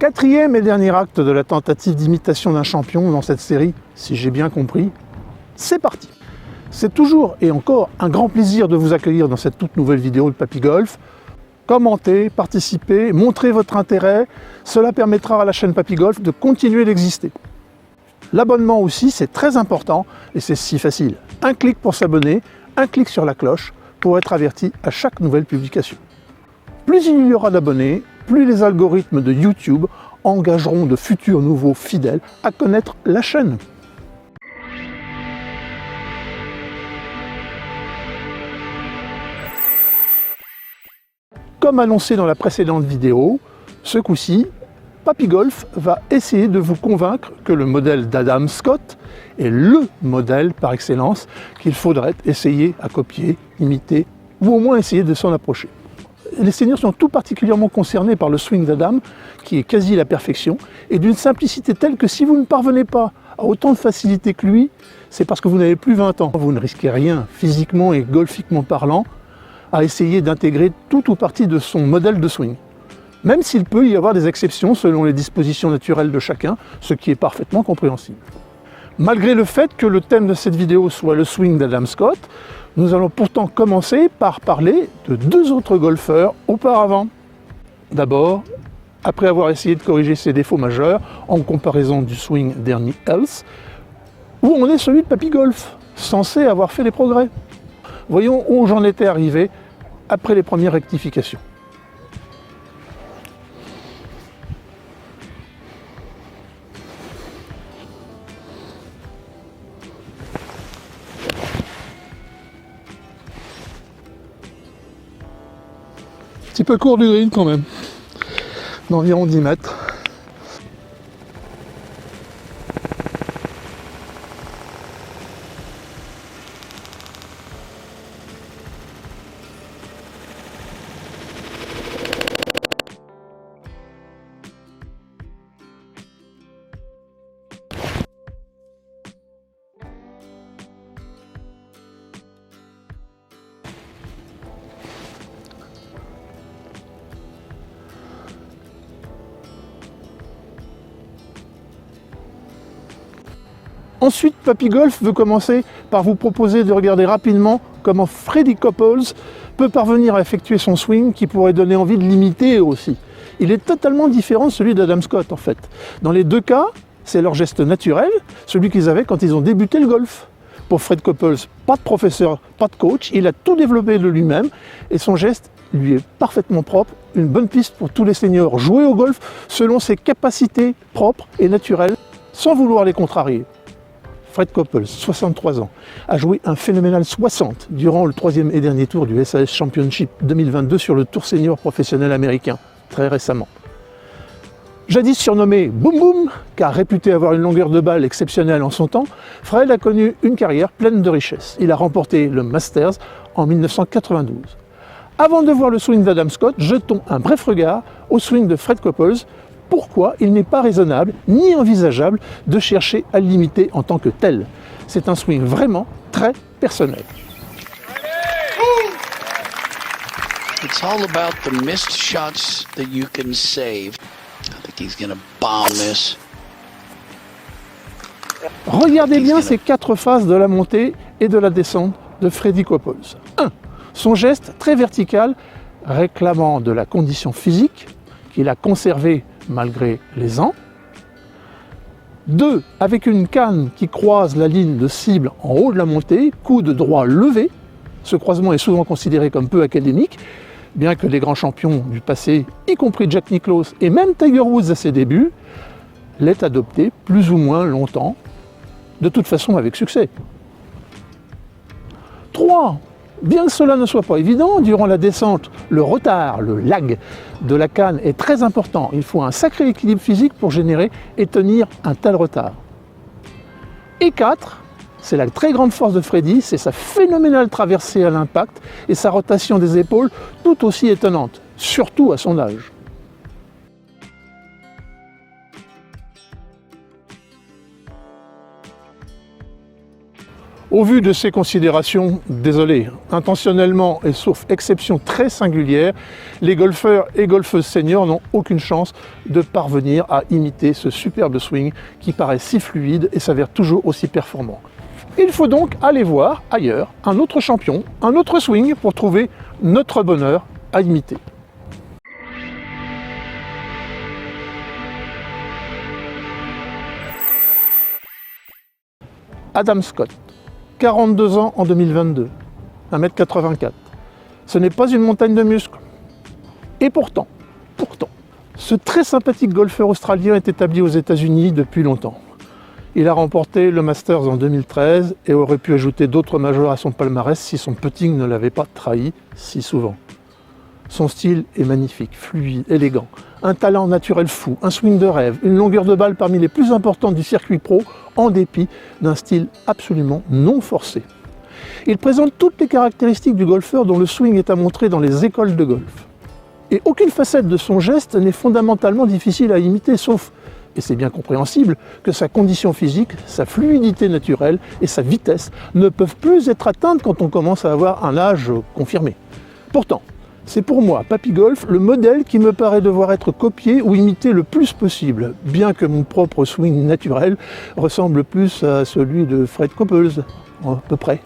Quatrième et dernier acte de la tentative d'imitation d'un champion dans cette série, si j'ai bien compris, c'est parti. C'est toujours et encore un grand plaisir de vous accueillir dans cette toute nouvelle vidéo de Papy Golf. Commentez, participez, montrez votre intérêt, cela permettra à la chaîne Papy Golf de continuer d'exister. L'abonnement aussi, c'est très important et c'est si facile. Un clic pour s'abonner, un clic sur la cloche pour être averti à chaque nouvelle publication. Plus il y aura d'abonnés, plus les algorithmes de YouTube engageront de futurs nouveaux fidèles à connaître la chaîne. Comme annoncé dans la précédente vidéo, ce coup-ci, Papy Golf va essayer de vous convaincre que le modèle d'Adam Scott est le modèle par excellence qu'il faudrait essayer à copier, imiter ou au moins essayer de s'en approcher. Les seniors sont tout particulièrement concernés par le swing d'Adam, qui est quasi la perfection, et d'une simplicité telle que si vous ne parvenez pas à autant de facilité que lui, c'est parce que vous n'avez plus 20 ans. Vous ne risquez rien, physiquement et golfiquement parlant, à essayer d'intégrer tout ou partie de son modèle de swing. Même s'il peut y avoir des exceptions selon les dispositions naturelles de chacun, ce qui est parfaitement compréhensible. Malgré le fait que le thème de cette vidéo soit le swing d'Adam Scott, nous allons pourtant commencer par parler de deux autres golfeurs auparavant. D'abord, après avoir essayé de corriger ses défauts majeurs en comparaison du swing d'Ernie Els, où en est celui de Papy Golf, censé avoir fait des progrès. Voyons où j'en étais arrivé après les premières rectifications. Petit peu court du green quand même, d'environ 10 mètres. Ensuite, Papy Golf veut commencer par vous proposer de regarder rapidement comment Freddie Couples peut parvenir à effectuer son swing qui pourrait donner envie de l'imiter aussi. Il est totalement différent de celui d'Adam Scott en fait. Dans les deux cas, c'est leur geste naturel, celui qu'ils avaient quand ils ont débuté le golf. Pour Fred Couples, pas de professeur, pas de coach, il a tout développé de lui-même et son geste lui est parfaitement propre, une bonne piste pour tous les seniors. Jouer au golf selon ses capacités propres et naturelles, sans vouloir les contrarier. Fred Couples, 63 ans, a joué un phénoménal 60 durant le troisième et dernier tour du SAS Championship 2022 sur le Tour Senior professionnel américain, très récemment. Jadis surnommé Boom Boom, car réputé avoir une longueur de balle exceptionnelle en son temps, Fred a connu une carrière pleine de richesses. Il a remporté le Masters en 1992. Avant de voir le swing d'Adam Scott, jetons un bref regard au swing de Fred Couples. Pourquoi il n'est pas raisonnable ni envisageable de chercher à l'imiter en tant que tel. C'est un swing vraiment très personnel. It's all about the missed shots that you can save. I think he's gonna bomb this. Regardez bien ces quatre phases de la montée et de la descente de Freddie Couples. 1. Son geste très vertical réclamant de la condition physique qu'il a conservée malgré les ans. 2. Avec une canne qui croise la ligne de cible en haut de la montée, coude droit levé. Ce croisement est souvent considéré comme peu académique, bien que les grands champions du passé, y compris Jack Nicklaus et même Tiger Woods à ses débuts, l'aient adopté plus ou moins longtemps, de toute façon avec succès. 3. Bien que cela ne soit pas évident, durant la descente, le retard, le lag de la canne est très important. Il faut un sacré équilibre physique pour générer et tenir un tel retard. Et 4, c'est la très grande force de Freddie, c'est sa phénoménale traversée à l'impact et sa rotation des épaules tout aussi étonnante, surtout à son âge. Au vu de ces considérations, désolé, intentionnellement et sauf exception très singulière, les golfeurs et golfeuses seniors n'ont aucune chance de parvenir à imiter ce superbe swing qui paraît si fluide et s'avère toujours aussi performant. Il faut donc aller voir ailleurs un autre champion, un autre swing pour trouver notre bonheur à imiter. Adam Scott, 42 ans en 2022, 1m84. Ce n'est pas une montagne de muscles. Et pourtant, ce très sympathique golfeur australien est établi aux États-Unis depuis longtemps. Il a remporté le Masters en 2013 et aurait pu ajouter d'autres majors à son palmarès si son putting ne l'avait pas trahi si souvent. Son style est magnifique, fluide, élégant, un talent naturel fou, un swing de rêve, une longueur de balle parmi les plus importantes du circuit pro, en dépit d'un style absolument non forcé. Il présente toutes les caractéristiques du golfeur dont le swing est à montrer dans les écoles de golf. Et aucune facette de son geste n'est fondamentalement difficile à imiter, sauf, et c'est bien compréhensible, que sa condition physique, sa fluidité naturelle et sa vitesse ne peuvent plus être atteintes quand on commence à avoir un âge confirmé. Pourtant, c'est pour moi, Papy Golf, le modèle qui me paraît devoir être copié ou imité le plus possible, bien que mon propre swing naturel ressemble plus à celui de Fred Couples, à peu près.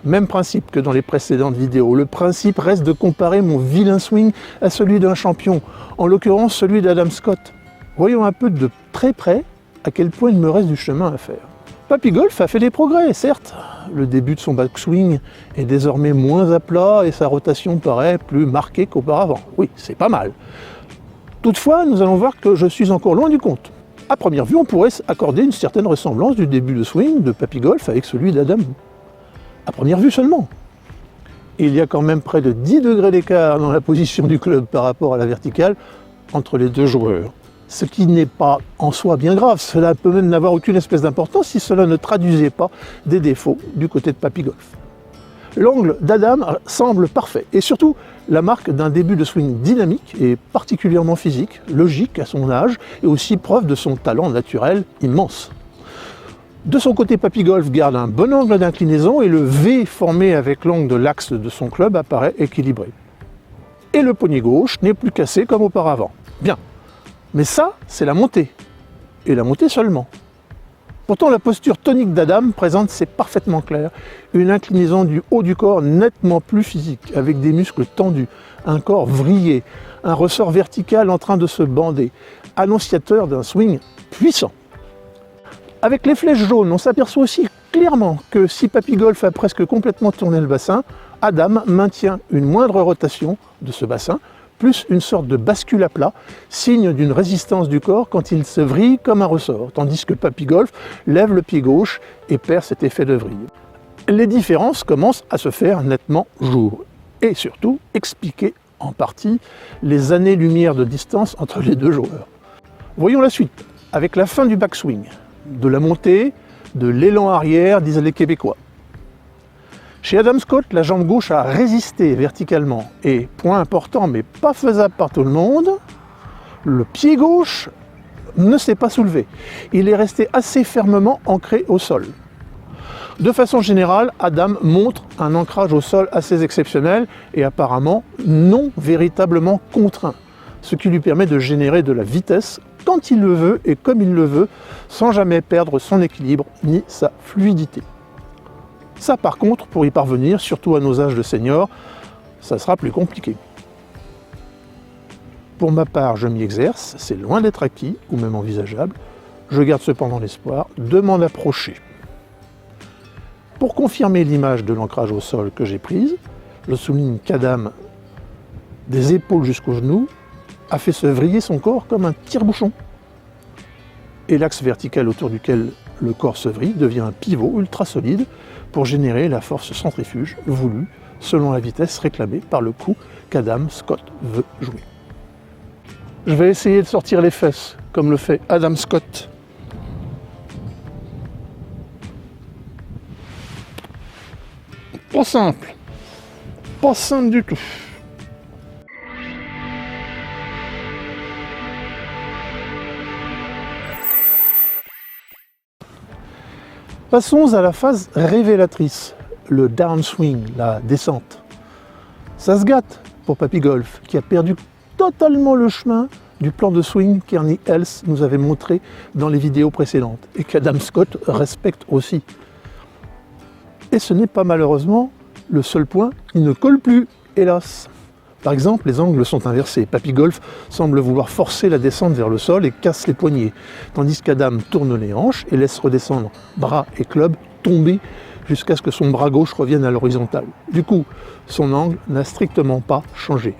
Même principe que dans les précédentes vidéos, le principe reste de comparer mon vilain swing à celui d'un champion, en l'occurrence celui d'Adam Scott. Voyons un peu de très près à quel point il me reste du chemin à faire. Papy Golf a fait des progrès, certes. Le début de son backswing est désormais moins à plat et sa rotation paraît plus marquée qu'auparavant. Oui, c'est pas mal. Toutefois, nous allons voir que je suis encore loin du compte. À première vue, on pourrait accorder une certaine ressemblance du début de swing de Papy Golf avec celui d'Adam. À première vue seulement. Il y a quand même près de 10 degrés d'écart dans la position du club par rapport à la verticale entre les deux joueurs. Ce qui n'est pas en soi bien grave, cela peut même n'avoir aucune espèce d'importance si cela ne traduisait pas des défauts du côté de Papy Golf. L'angle d'Adam semble parfait et surtout la marque d'un début de swing dynamique et particulièrement physique, logique à son âge et aussi preuve de son talent naturel immense. De son côté, Papy Golf garde un bon angle d'inclinaison et le V formé avec l'angle de l'axe de son club apparaît équilibré. Et le poignet gauche n'est plus cassé comme auparavant. Bien. Mais ça, c'est la montée. Et la montée seulement. Pourtant, la posture tonique d'Adam présente, c'est parfaitement clair, une inclinaison du haut du corps nettement plus physique, avec des muscles tendus, un corps vrillé, un ressort vertical en train de se bander, annonciateur d'un swing puissant. Avec les flèches jaunes, on s'aperçoit aussi clairement que si Papy Golf a presque complètement tourné le bassin, Adam maintient une moindre rotation de ce bassin, plus une sorte de bascule à plat, signe d'une résistance du corps quand il se vrille comme un ressort, tandis que Papy Golf lève le pied gauche et perd cet effet de vrille. Les différences commencent à se faire nettement jour, et surtout expliquer en partie les années-lumière de distance entre les deux joueurs. Voyons la suite, avec la fin du backswing, de la montée, de l'élan arrière, disent les Québécois. Chez Adam Scott, la jambe gauche a résisté verticalement et, point important mais pas faisable par tout le monde, le pied gauche ne s'est pas soulevé. Il est resté assez fermement ancré au sol. De façon générale, Adam montre un ancrage au sol assez exceptionnel et apparemment non véritablement contraint, ce qui lui permet de générer de la vitesse quand il le veut et comme il le veut, sans jamais perdre son équilibre ni sa fluidité. Ça par contre, pour y parvenir, surtout à nos âges de seniors, ça sera plus compliqué. Pour ma part, je m'y exerce, c'est loin d'être acquis, ou même envisageable. Je garde cependant l'espoir de m'en approcher. Pour confirmer l'image de l'ancrage au sol que j'ai prise, je souligne qu'Adam, des épaules jusqu'aux genoux, a fait se vriller son corps comme un tire-bouchon. Et l'axe vertical autour duquel le corps se vrille devient un pivot ultra solide pour générer la force centrifuge voulue selon la vitesse réclamée par le coup qu'Adam Scott veut jouer. Je vais essayer de sortir les fesses comme le fait Adam Scott. Pas simple. Pas simple du tout. Passons à la phase révélatrice, le downswing, la descente. Ça se gâte pour Papy Golf, qui a perdu totalement le chemin du plan de swing qu'Ernie Els nous avait montré dans les vidéos précédentes, et qu'Adam Scott respecte aussi. Et ce n'est pas malheureusement le seul point qui ne colle plus, hélas. Par exemple, les angles sont inversés. Papy Golf semble vouloir forcer la descente vers le sol et casse les poignets, tandis qu'Adam tourne les hanches et laisse redescendre bras et club tomber jusqu'à ce que son bras gauche revienne à l'horizontale. Du coup, son angle n'a strictement pas changé.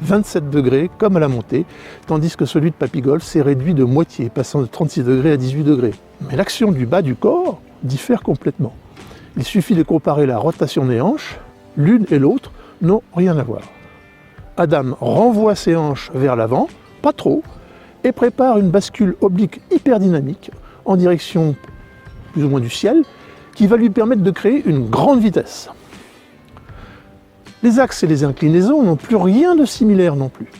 27 degrés comme à la montée, tandis que celui de Papy Golf s'est réduit de moitié, passant de 36 degrés à 18 degrés. Mais l'action du bas du corps diffère complètement. Il suffit de comparer la rotation des hanches, l'une et l'autre n'ont rien à voir. Adam renvoie ses hanches vers l'avant, pas trop, et prépare une bascule oblique hyper dynamique en direction plus ou moins du ciel, qui va lui permettre de créer une grande vitesse. Les axes et les inclinaisons n'ont plus rien de similaire non plus.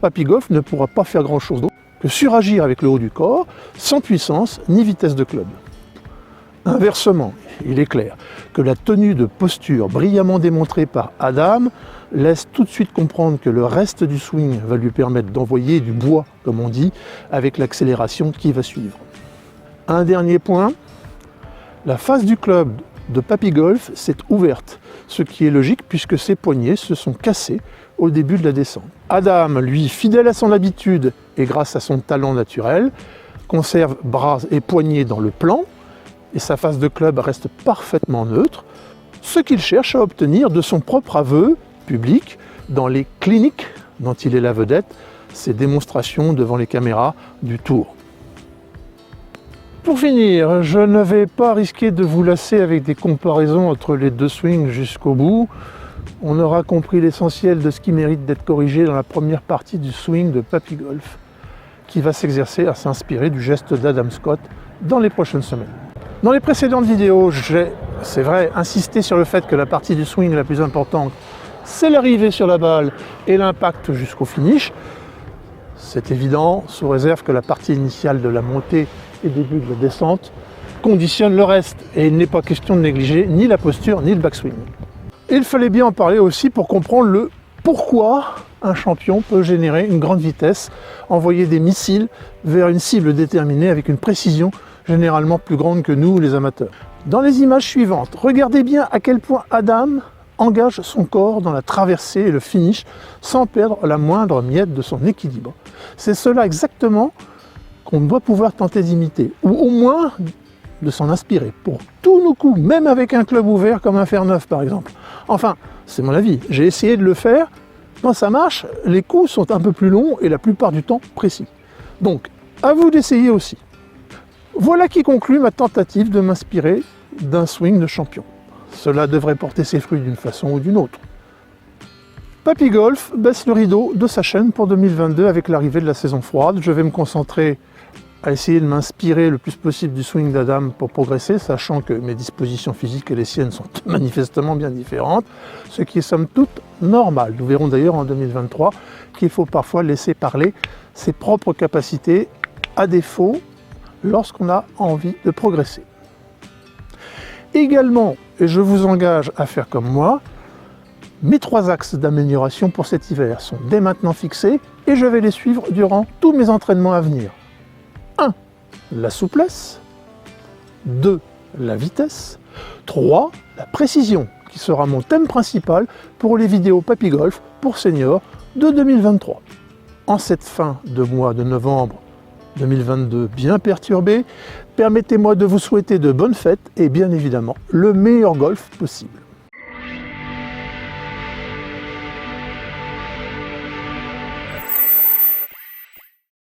Papy Golf ne pourra pas faire grand-chose d'autre que suragir avec le haut du corps, sans puissance ni vitesse de club. Inversement, il est clair que la tenue de posture brillamment démontrée par Adam laisse tout de suite comprendre que le reste du swing va lui permettre d'envoyer du bois, comme on dit, avec l'accélération qui va suivre. Un dernier point, la face du club de Papy Golf s'est ouverte, ce qui est logique puisque ses poignets se sont cassés au début de la descente. Adam, lui, fidèle à son habitude et grâce à son talent naturel, conserve bras et poignets dans le plan, et sa face de club reste parfaitement neutre, ce qu'il cherche à obtenir de son propre aveu public dans les cliniques dont il est la vedette, ses démonstrations devant les caméras du tour. Pour finir, je ne vais pas risquer de vous lasser avec des comparaisons entre les deux swings jusqu'au bout. On aura compris l'essentiel de ce qui mérite d'être corrigé dans la première partie du swing de Papy Golf, qui va s'exercer à s'inspirer du geste d'Adam Scott dans les prochaines semaines. Dans les précédentes vidéos, j'ai, c'est vrai, insisté sur le fait que la partie du swing la plus importante, c'est l'arrivée sur la balle et l'impact jusqu'au finish. C'est évident, sous réserve que la partie initiale de la montée et début de la descente conditionne le reste. Et il n'est pas question de négliger ni la posture ni le backswing. Et il fallait bien en parler aussi pour comprendre le pourquoi un champion peut générer une grande vitesse, envoyer des missiles vers une cible déterminée avec une précision généralement plus grande que nous, les amateurs. Dans les images suivantes, regardez bien à quel point Adam engage son corps dans la traversée et le finish sans perdre la moindre miette de son équilibre. C'est cela exactement qu'on doit pouvoir tenter d'imiter, ou au moins de s'en inspirer pour tous nos coups, même avec un club ouvert comme un fer neuf par exemple. Enfin, c'est mon avis, j'ai essayé de le faire, quand ça marche, les coups sont un peu plus longs et la plupart du temps précis. Donc, à vous d'essayer aussi. Voilà qui conclut ma tentative de m'inspirer d'un swing de champion. Cela devrait porter ses fruits d'une façon ou d'une autre. Papy Golf baisse le rideau de sa chaîne pour 2022 avec l'arrivée de la saison froide. Je vais me concentrer à essayer de m'inspirer le plus possible du swing d'Adam pour progresser, sachant que mes dispositions physiques et les siennes sont manifestement bien différentes, ce qui est somme toute normal. Nous verrons d'ailleurs en 2023 qu'il faut parfois laisser parler ses propres capacités, à défaut lorsqu'on a envie de progresser. Également, et je vous engage à faire comme moi, mes 3 axes d'amélioration pour cet hiver sont dès maintenant fixés et je vais les suivre durant tous mes entraînements à venir. 1. La souplesse. 2. La vitesse. 3. La précision, qui sera mon thème principal pour les vidéos Papy Golf pour seniors de 2023. En cette fin de mois de novembre 2022 bien perturbé, permettez-moi de vous souhaiter de bonnes fêtes et bien évidemment le meilleur golf possible.